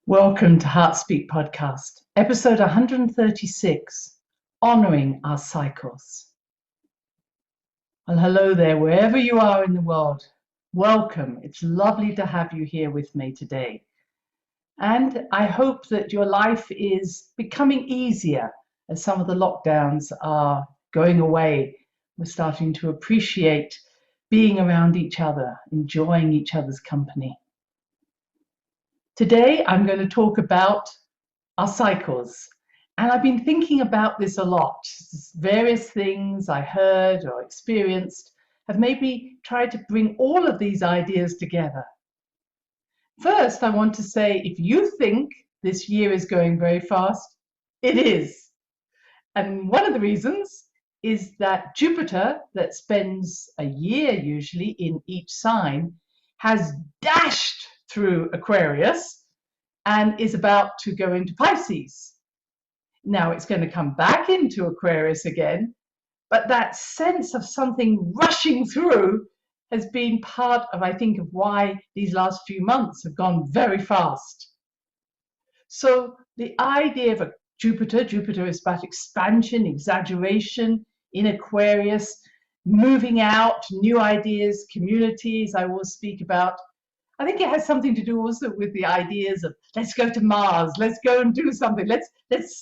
Welcome to Heart Speak Podcast, episode 136, Honoring Our Cycles. Well, hello there, wherever you are in the world. Welcome. It's lovely to have you here with me today. And I hope that your life is becoming easier as some of the lockdowns are going away. We're starting to appreciate being around each other, enjoying each other's company. Today, I'm going to talk about our cycles. And I've been thinking about this a lot. Various things I heard or experienced have made me try to bring all of these ideas together. First, I want to say, if you think this year is going very fast, it is. And one of the reasons is that Jupiter, that spends a year usually in each sign, has dashed through Aquarius and is about to go into Pisces. Now it's going to come back into Aquarius again, but that sense of something rushing through has been part of, I think, of why these last few months have gone very fast. So the idea of Jupiter is about expansion, exaggeration in Aquarius, moving out, new ideas, communities I will speak about. I think it has something to do also with the ideas of let's go to Mars, let's go and do something, let's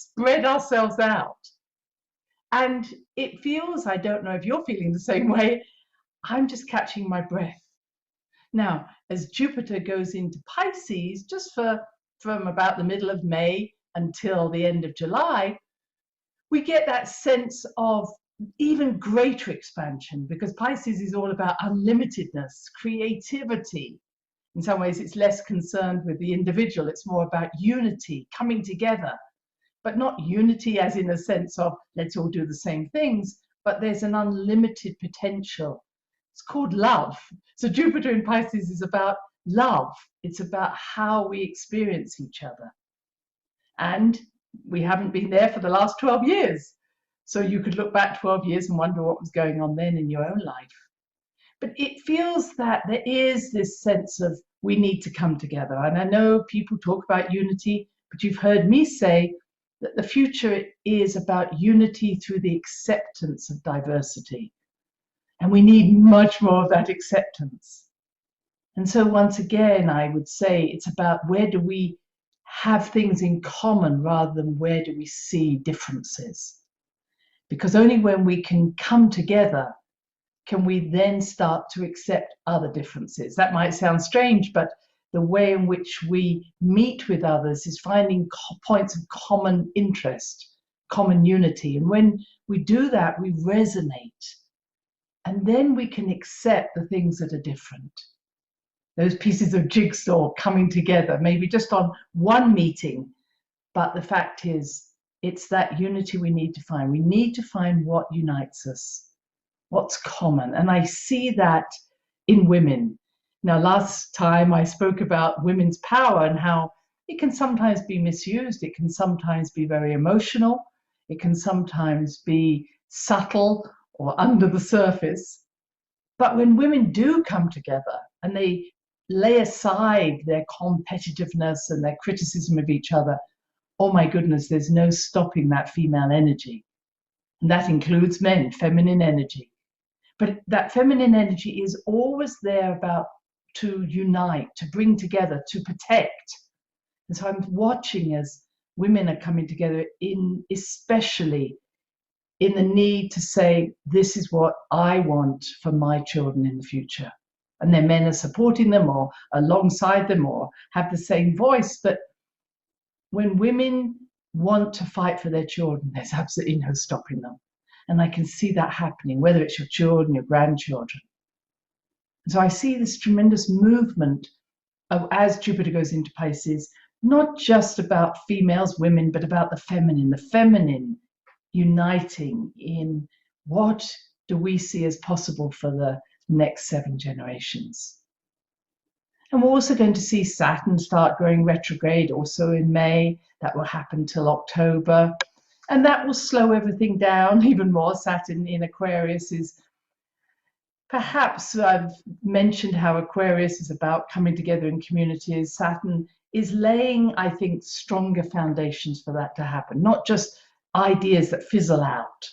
spread ourselves out. And it feels, I don't know if you're feeling the same way, I'm just catching my breath. Now, as Jupiter goes into Pisces, just from about the middle of May until the end of July, we get that sense of even greater expansion, because Pisces is all about unlimitedness, creativity. In some ways, it's less concerned with the individual. It's more about unity, coming together, but not unity as in a sense of let's all do the same things, but there's an unlimited potential. It's called love. So Jupiter in Pisces is about love. It's about how we experience each other. And we haven't been there for the last 12 years. So you could look back 12 years and wonder what was going on then in your own life. But it feels that there is this sense of we need to come together. And I know people talk about unity, but you've heard me say that the future is about unity through the acceptance of diversity. And we need much more of that acceptance. And so once again, I would say it's about where do we have things in common rather than where do we see differences. Because only when we can come together can we then start to accept other differences. That might sound strange, but the way in which we meet with others is finding points of common interest, common unity. And when we do that, we resonate. And then we can accept the things that are different. Those pieces of jigsaw coming together, maybe just on one meeting. But the fact is, it's that unity we need to find. We need to find what unites us. What's common. And I see that in women. Now, last time I spoke about women's power and how it can sometimes be misused. It can sometimes be very emotional. It can sometimes be subtle or under the surface. But when women do come together and they lay aside their competitiveness and their criticism of each other, oh my goodness, there's no stopping that female energy. And that includes men, feminine energy. But that feminine energy is always there about to unite, to bring together, to protect. And so I'm watching as women are coming together especially in the need to say, this is what I want for my children in the future. And their men are supporting them or alongside them or have the same voice. But when women want to fight for their children, there's absolutely no stopping them. And I can see that happening, whether it's your children, your grandchildren. And so I see this tremendous movement of, as Jupiter goes into Pisces, not just about females, women, but about the feminine uniting in what do we see as possible for the next 7 generations. And we're also going to see Saturn start going retrograde also in May. That will happen till October. And that will slow everything down even more. Saturn in Aquarius is, perhaps I've mentioned how Aquarius is about coming together in communities. Saturn is laying, I think, stronger foundations for that to happen, not just ideas that fizzle out.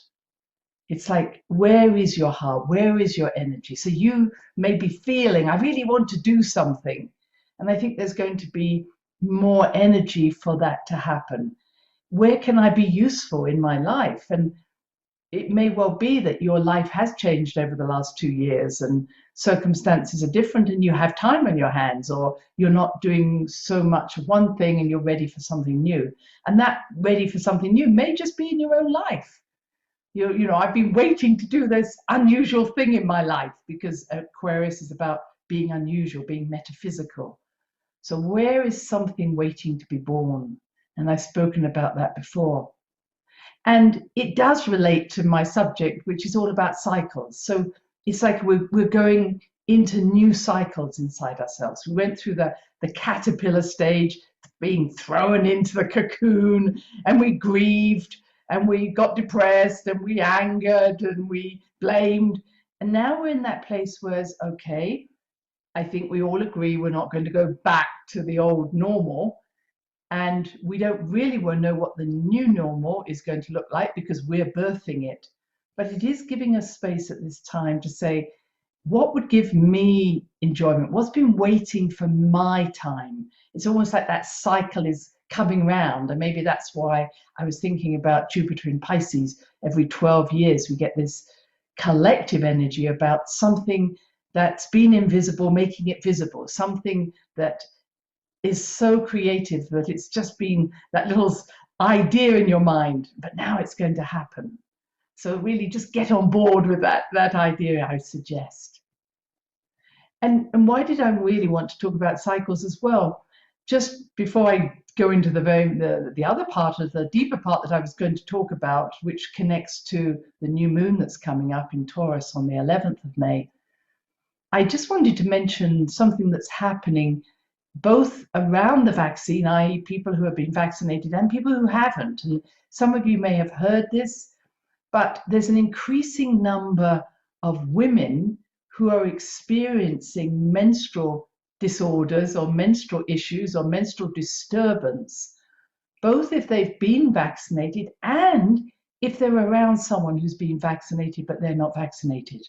It's like, where is your heart? Where is your energy? So you may be feeling, I really want to do something. And I think there's going to be more energy for that to happen. Where can I be useful in my life? And it may well be that your life has changed over the last 2 years and circumstances are different and you have time on your hands, or you're not doing so much of one thing and you're ready for something new. And that ready for something new may just be in your own life. You know, I've been waiting to do this unusual thing in my life, because Aquarius is about being unusual, being metaphysical. So where is something waiting to be born? And I've spoken about that before. And it does relate to my subject, which is all about cycles. So it's like we're going into new cycles inside ourselves. We went through the caterpillar stage, being thrown into the cocoon, and we grieved, and we got depressed, and we angered, and we blamed. And now we're in that place where it's okay, I think we all agree we're not going to go back to the old normal. And we don't really want to know what the new normal is going to look like, because we're birthing it. But it is giving us space at this time to say, what would give me enjoyment? What's been waiting for my time? It's almost like that cycle is coming round. And maybe that's why I was thinking about Jupiter in Pisces. Every 12 years, we get this collective energy about something that's been invisible, making it visible, something that is so creative that it's just been that little idea in your mind, but now it's going to happen. So really just get on board with that idea, I suggest. And why did I really want to talk about cycles as well? Just before I go into the other part of the deeper part that I was going to talk about, which connects to the new moon that's coming up in Taurus on the 11th of May, I just wanted to mention something that's happening both around the vaccine, i.e. people who have been vaccinated and people who haven't. And some of you may have heard this, but there's an increasing number of women who are experiencing menstrual disorders or menstrual issues or menstrual disturbance, both if they've been vaccinated and if they're around someone who's been vaccinated but they're not vaccinated.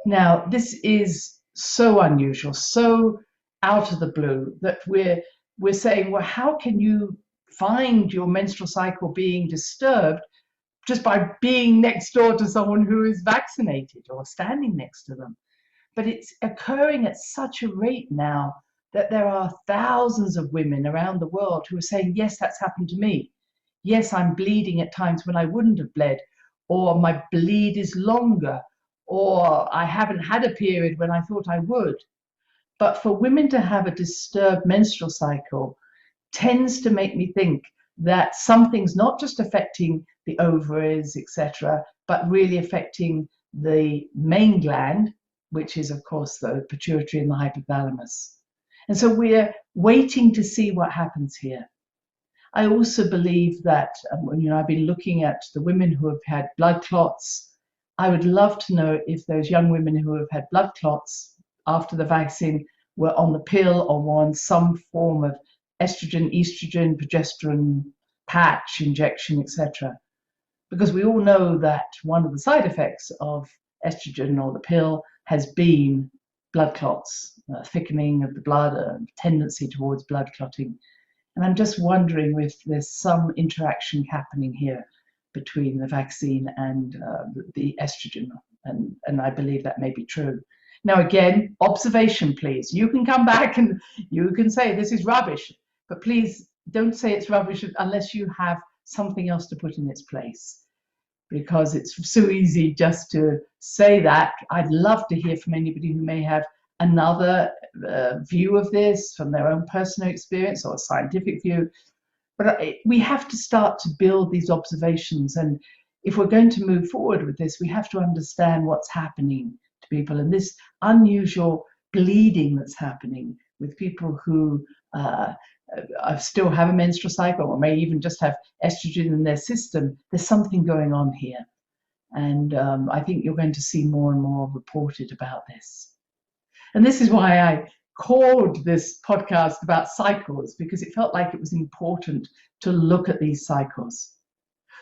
Now, this is so unusual, so out of the blue, that we're saying, well, how can you find your menstrual cycle being disturbed just by being next door to someone who is vaccinated or standing next to them? But it's occurring at such a rate now that there are thousands of women around the world who are saying, yes, that's happened to me. Yes, I'm bleeding at times when I wouldn't have bled, or my bleed is longer, or I haven't had a period when I thought I would. But for women to have a disturbed menstrual cycle tends to make me think that something's not just affecting the ovaries, etc., but really affecting the main gland, which is, of course, the pituitary and the hypothalamus. And so we're waiting to see what happens here. I also believe that, I've been looking at the women who have had blood clots. I would love to know if those young women who have had blood clots after the vaccine were on the pill or were on some form of estrogen, estrogen, progesterone patch, injection, etc. Because we all know that one of the side effects of estrogen or the pill has been blood clots, thickening of the blood, a tendency towards blood clotting. And I'm just wondering if there's some interaction happening here between the vaccine and the estrogen. And I believe that may be true. Now, again, observation, please. You can come back and you can say this is rubbish, but please don't say it's rubbish unless you have something else to put in its place, because it's so easy just to say that. I'd love to hear from anybody who may have another view of this from their own personal experience or a scientific view. But we have to start to build these observations. And if we're going to move forward with this, we have to understand what's happening to people, and this unusual bleeding that's happening with people who still have a menstrual cycle or may even just have estrogen in their system. There's something going on here. And I think you're going to see more and more reported about this. And this is why I called this podcast about cycles because it felt like it was important to look at these cycles.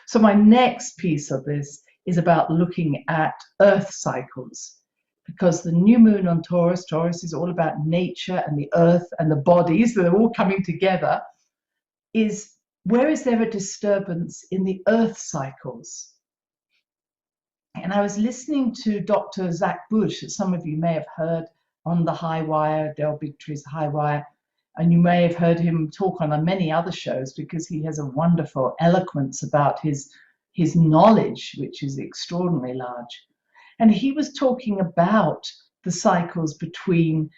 So my next piece of this is about looking at earth cycles, because the new moon on Taurus is all about nature and the earth and the bodies that are all coming together, is where is there a disturbance in the earth cycles? And I was listening to Dr. Zach Bush, that some of you may have heard on the High Wire, Del Bigtree's High Wire, and you may have heard him talk on many other shows because he has a wonderful eloquence about his knowledge, which is extraordinarily large. And he was talking about the cycles between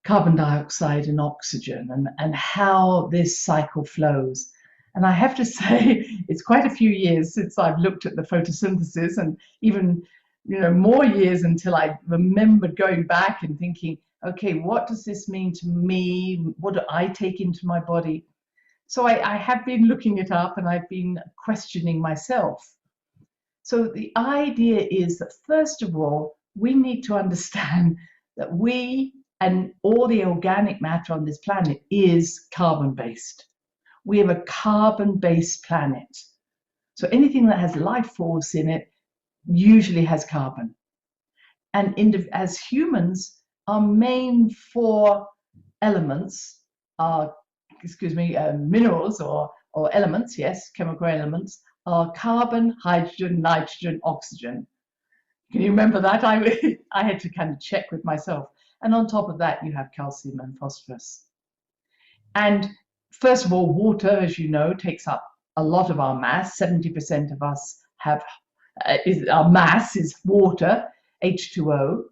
carbon dioxide and oxygen and how this cycle flows. And I have to say, it's quite a few years since I've looked at the photosynthesis, and even more years until I remembered going back and thinking, okay, what does this mean to me? What do I take into my body? So I have been looking it up and I've been questioning myself. So the idea is that, first of all, we need to understand that we and all the organic matter on this planet is carbon-based. We have a carbon-based planet. So anything that has life force in it usually has carbon. And as humans, our main 4 elements are, minerals or elements, yes, chemical elements, are carbon, hydrogen, nitrogen, oxygen. Can you remember that? I had to kind of check with myself. And on top of that, you have calcium and phosphorus. And first of all, water, as you know, takes up a lot of our mass. 70% of us have, our mass is water, H2O.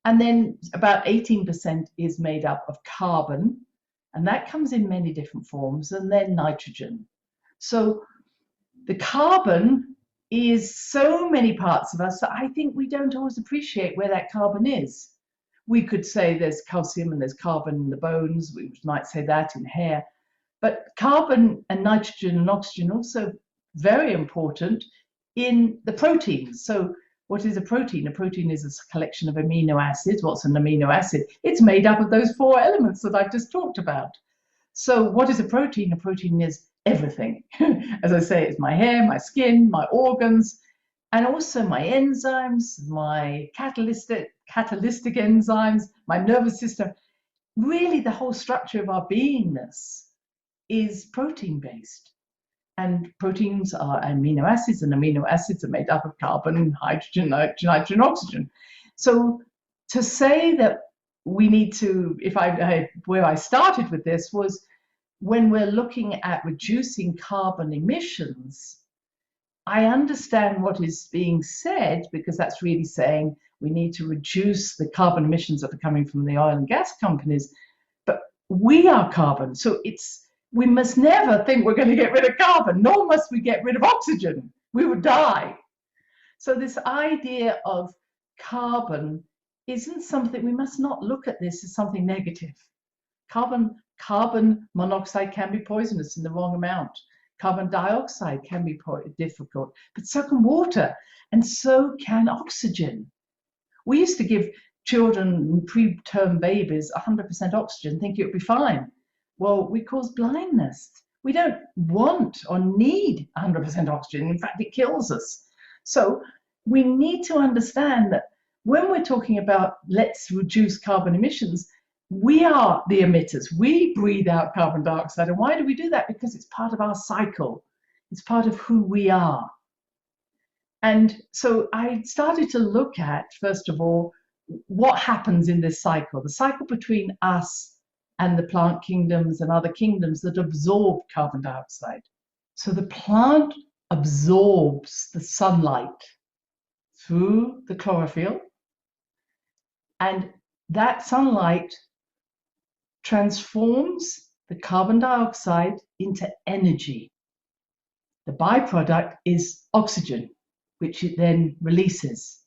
And then about 18% is made up of carbon, and that comes in many different forms, and then nitrogen. So the carbon is so many parts of us that I think we don't always appreciate where that carbon is. We could say there's calcium and there's carbon in the bones, we might say that in hair, but carbon and nitrogen and oxygen also very important in the proteins. So what is a protein? A protein is a collection of amino acids. What's an amino acid? It's made up of those 4 elements that I've just talked about. So what is a protein? A protein is everything. As I say, it's my hair, my skin, my organs, and also my enzymes, my catalytic enzymes, my nervous system. Really, the whole structure of our beingness is protein-based. And proteins are amino acids, and amino acids are made up of carbon, hydrogen, nitrogen, oxygen. So to say that we need to, where I started with this was when we're looking at reducing carbon emissions, I understand what is being said, because that's really saying we need to reduce the carbon emissions that are coming from the oil and gas companies, but we are carbon. So we must never think we're going to get rid of carbon, nor must we get rid of oxygen. We would die. So this idea of carbon isn't something, we must not look at this as something negative. Carbon monoxide can be poisonous in the wrong amount. Carbon dioxide can be difficult, but so can water, and so can oxygen. We used to give children, preterm babies, 100% oxygen, thinking it would be fine. Well, we cause blindness. We don't want or need 100% oxygen. In fact, it kills us. So we need to understand that when we're talking about let's reduce carbon emissions, we are the emitters. We breathe out carbon dioxide. And why do we do that? Because it's part of our cycle. It's part of who we are. And so I started to look at, first of all, what happens in this cycle, the cycle between us and the plant kingdoms and other kingdoms that absorb carbon dioxide. So the plant absorbs the sunlight through the chlorophyll, and that sunlight transforms the carbon dioxide into energy. The byproduct is oxygen, which it then releases.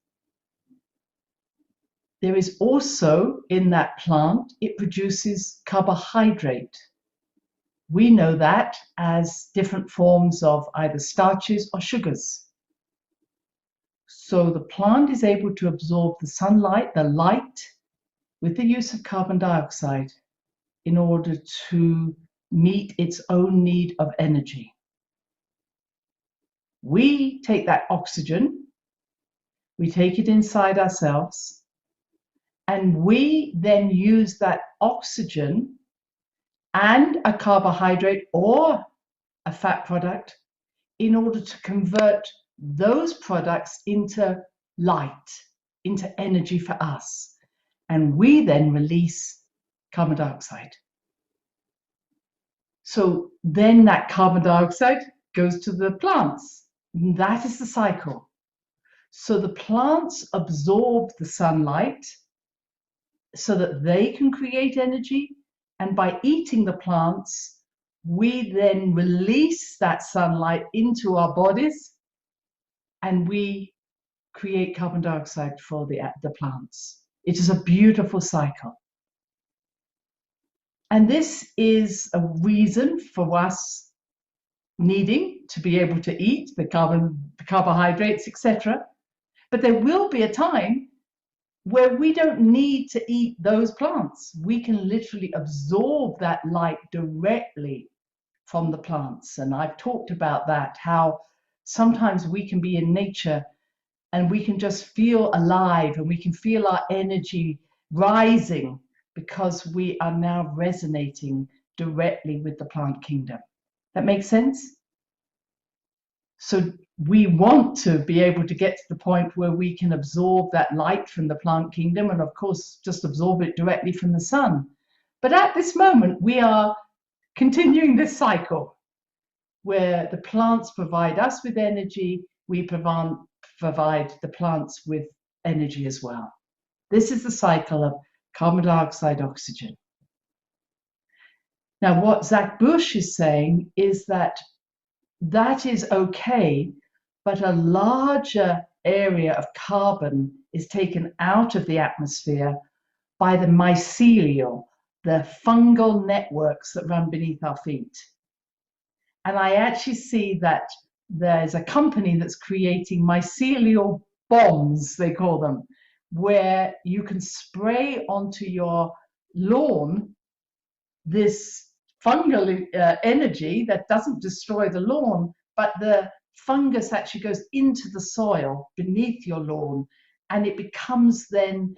There is also, in that plant, it produces carbohydrate. We know that as different forms of either starches or sugars. So the plant is able to absorb the sunlight, the light, with the use of carbon dioxide in order to meet its own need of energy. We take that oxygen, we take it inside ourselves, and we then use that oxygen and a carbohydrate or a fat product in order to convert those products into light, into energy for us. And we then release carbon dioxide. So then that carbon dioxide goes to the plants. That is the cycle. So the plants absorb the sunlight so that they can create energy. And by eating the plants, we then release that sunlight into our bodies and we create carbon dioxide for the plants. It is a beautiful cycle. And this is a reason for us needing to be able to eat the carbohydrates, etc. But there will be a time where we don't need to eat those plants. We can literally absorb that light directly from the plants. And I've talked about that, how sometimes we can be in nature and we can just feel alive and we can feel our energy rising because we are now resonating directly with the plant kingdom. That makes sense? So we want to be able to get to the point where we can absorb that light from the plant kingdom and of course just absorb it directly from the sun. But at this moment we are continuing this cycle where the plants provide us with energy, we provide the plants with energy as well. This is the cycle of carbon dioxide, oxygen. Now what Zach Bush is saying is that is okay, but a larger area of carbon is taken out of the atmosphere by the mycelial, the fungal networks that run beneath our feet. And I actually see that there's a company that's creating mycelial bombs, they call them, where you can spray onto your lawn this fungal energy that doesn't destroy the lawn, but the fungus actually goes into the soil beneath your lawn, and it becomes then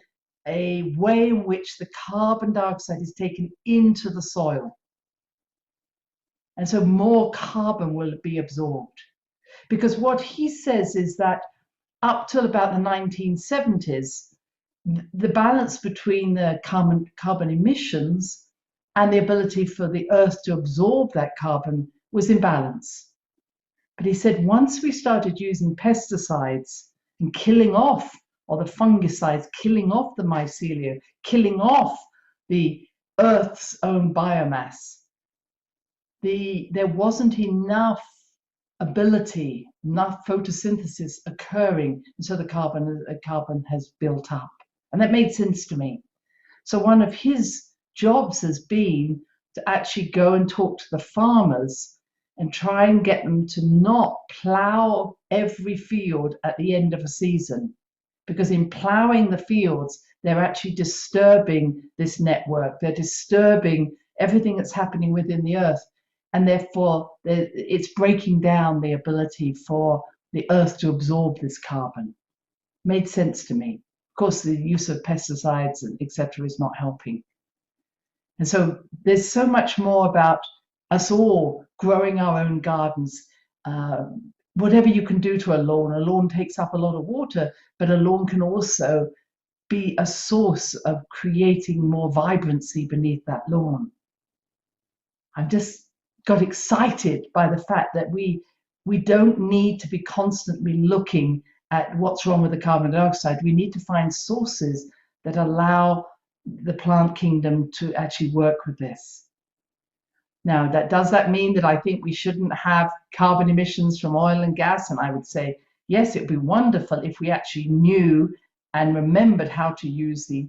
a way in which the carbon dioxide is taken into the soil. And so more carbon will be absorbed. Because what he says is that up till about the 1970s, the balance between the carbon emissions and the ability for the earth to absorb that carbon was in balance. But he said once we started using pesticides and killing off, or the fungicides, killing off the mycelia, killing off the earth's own biomass, there wasn't enough ability, enough photosynthesis occurring, and so the carbon has built up. And that made sense to me. So one of his jobs has been to actually go and talk to the farmers and try and get them to not plow every field at the end of a season, because in plowing the fields they're actually disturbing this network, they're disturbing everything that's happening within the earth, and therefore it's breaking down the ability for the earth to absorb this carbon. Made sense to me. Of course the use of pesticides and etc. is not helping. And so there's so much more about us all growing our own gardens. Whatever you can do to a lawn takes up a lot of water, but a lawn can also be a source of creating more vibrancy beneath that lawn. I've just got excited by the fact that we don't need to be constantly looking at what's wrong with the carbon dioxide. We need to find sources that allow the plant kingdom to actually work with this. Now, does that mean that I think we shouldn't have carbon emissions from oil and gas? And I would say, yes, it would be wonderful if we actually knew and remembered how to use the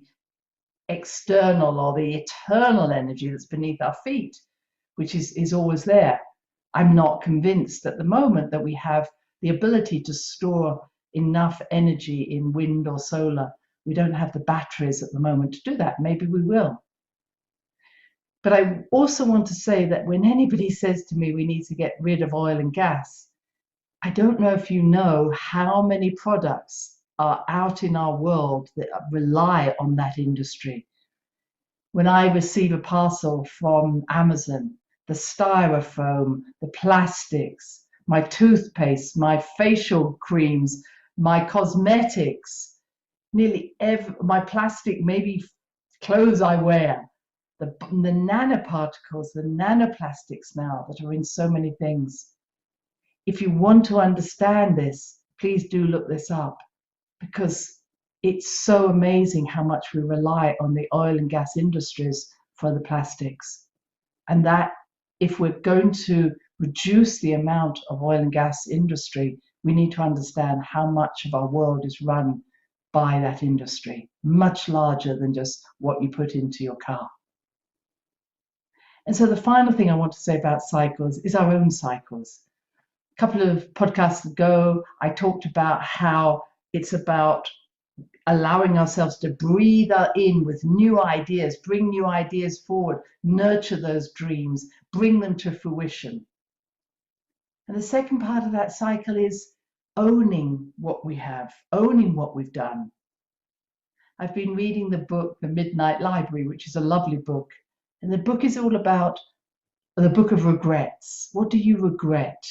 external or the eternal energy that's beneath our feet, which is always there. I'm not convinced at the moment that we have the ability to store enough energy in wind or solar We don't have the batteries at the moment to do that. Maybe we will. But I also want to say that when anybody says to me we need to get rid of oil and gas, I don't know if you know how many products are out in our world that rely on that industry. When I receive a parcel from Amazon, the styrofoam, the plastics, my toothpaste, my facial creams, my cosmetics, nearly my plastic, maybe clothes I wear, the nanoparticles, the nanoplastics now that are in so many things. If you want to understand this, please do look this up, because it's so amazing how much we rely on the oil and gas industries for the plastics. And that if we're going to reduce the amount of oil and gas industry, we need to understand how much of our world is run by that industry, much larger than just what you put into your car. And so the final thing I want to say about cycles is our own cycles. A couple of podcasts ago, I talked about how it's about allowing ourselves to breathe in with new ideas, bring new ideas forward, nurture those dreams, bring them to fruition. And the second part of that cycle is owning what we have, owning what we've done. I've been reading the book, The Midnight Library, which is a lovely book. And the book is all about the book of regrets. What do you regret?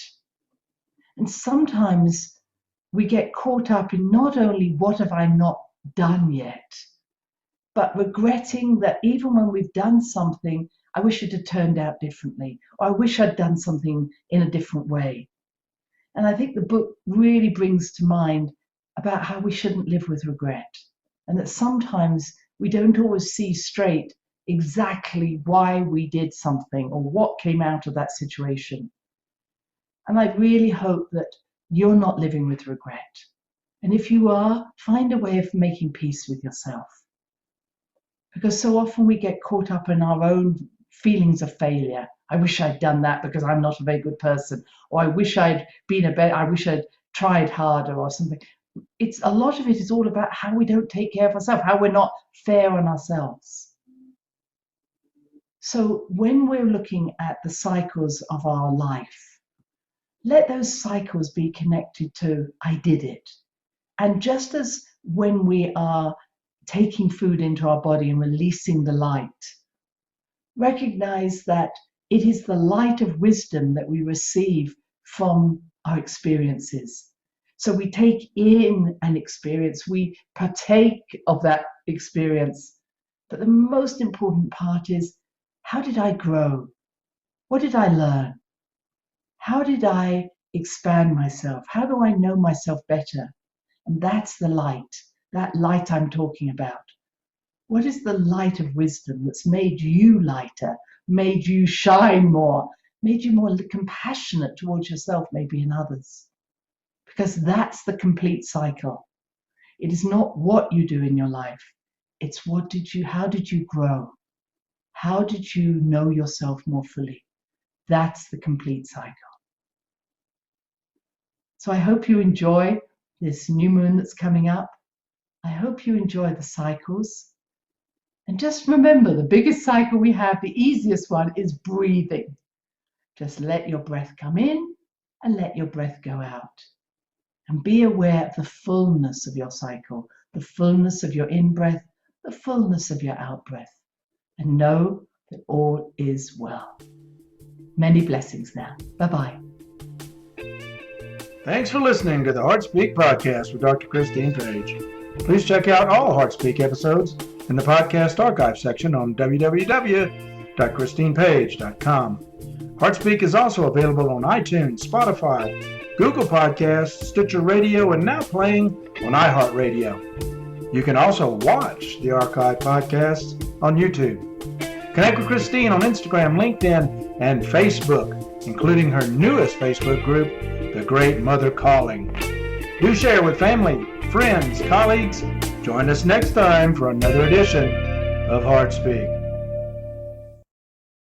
And sometimes we get caught up in not only what have I not done yet, but regretting that even when we've done something, I wish it had turned out differently, or I wish I'd done something in a different way. And I think the book really brings to mind about how we shouldn't live with regret, and that sometimes we don't always see straight exactly why we did something or what came out of that situation. And I really hope that you're not living with regret. And if you are, find a way of making peace with yourself. Because so often we get caught up in our own feelings of failure. I wish I'd done that because I'm not a very good person. Or I wish I'd tried harder or something. A lot of it is all about how we don't take care of ourselves, how we're not fair on ourselves. So when we're looking at the cycles of our life, let those cycles be connected to I did it. And just as when we are taking food into our body and releasing the light, recognize that it is the light of wisdom that we receive from our experiences. So we take in an experience, we partake of that experience. But the most important part is, how did I grow? What did I learn? How did I expand myself? How do I know myself better? And that's the light, that light I'm talking about. What is the light of wisdom that's made you lighter, made you shine more, made you more compassionate towards yourself, maybe, and others? Because that's the complete cycle. It is not what you do in your life. It's how did you grow? How did you know yourself more fully? That's the complete cycle. So I hope you enjoy this new moon that's coming up. I hope you enjoy the cycles. And just remember, the biggest cycle we have, the easiest one, is breathing. Just let your breath come in and let your breath go out. And be aware of the fullness of your cycle, the fullness of your in-breath, the fullness of your out-breath. And know that all is well. Many blessings now. Bye-bye. Thanks for listening to the HeartSpeak podcast with Dr. Christine Page. Please check out all HeartSpeak episodes in the podcast archive section on www.christinepage.com. HeartSpeak is also available on iTunes, Spotify, Google Podcasts, Sticher Radio, and now playing on iHeart Radio. You can also watch the archive podcasts on YouTube. Connect with Christine on Instagram, LinkedIn, and Facebook, including her newest Facebook group, The Great Mother Calling. Do share with family, friends, colleagues. Join us next time for another edition of HeartSpeak.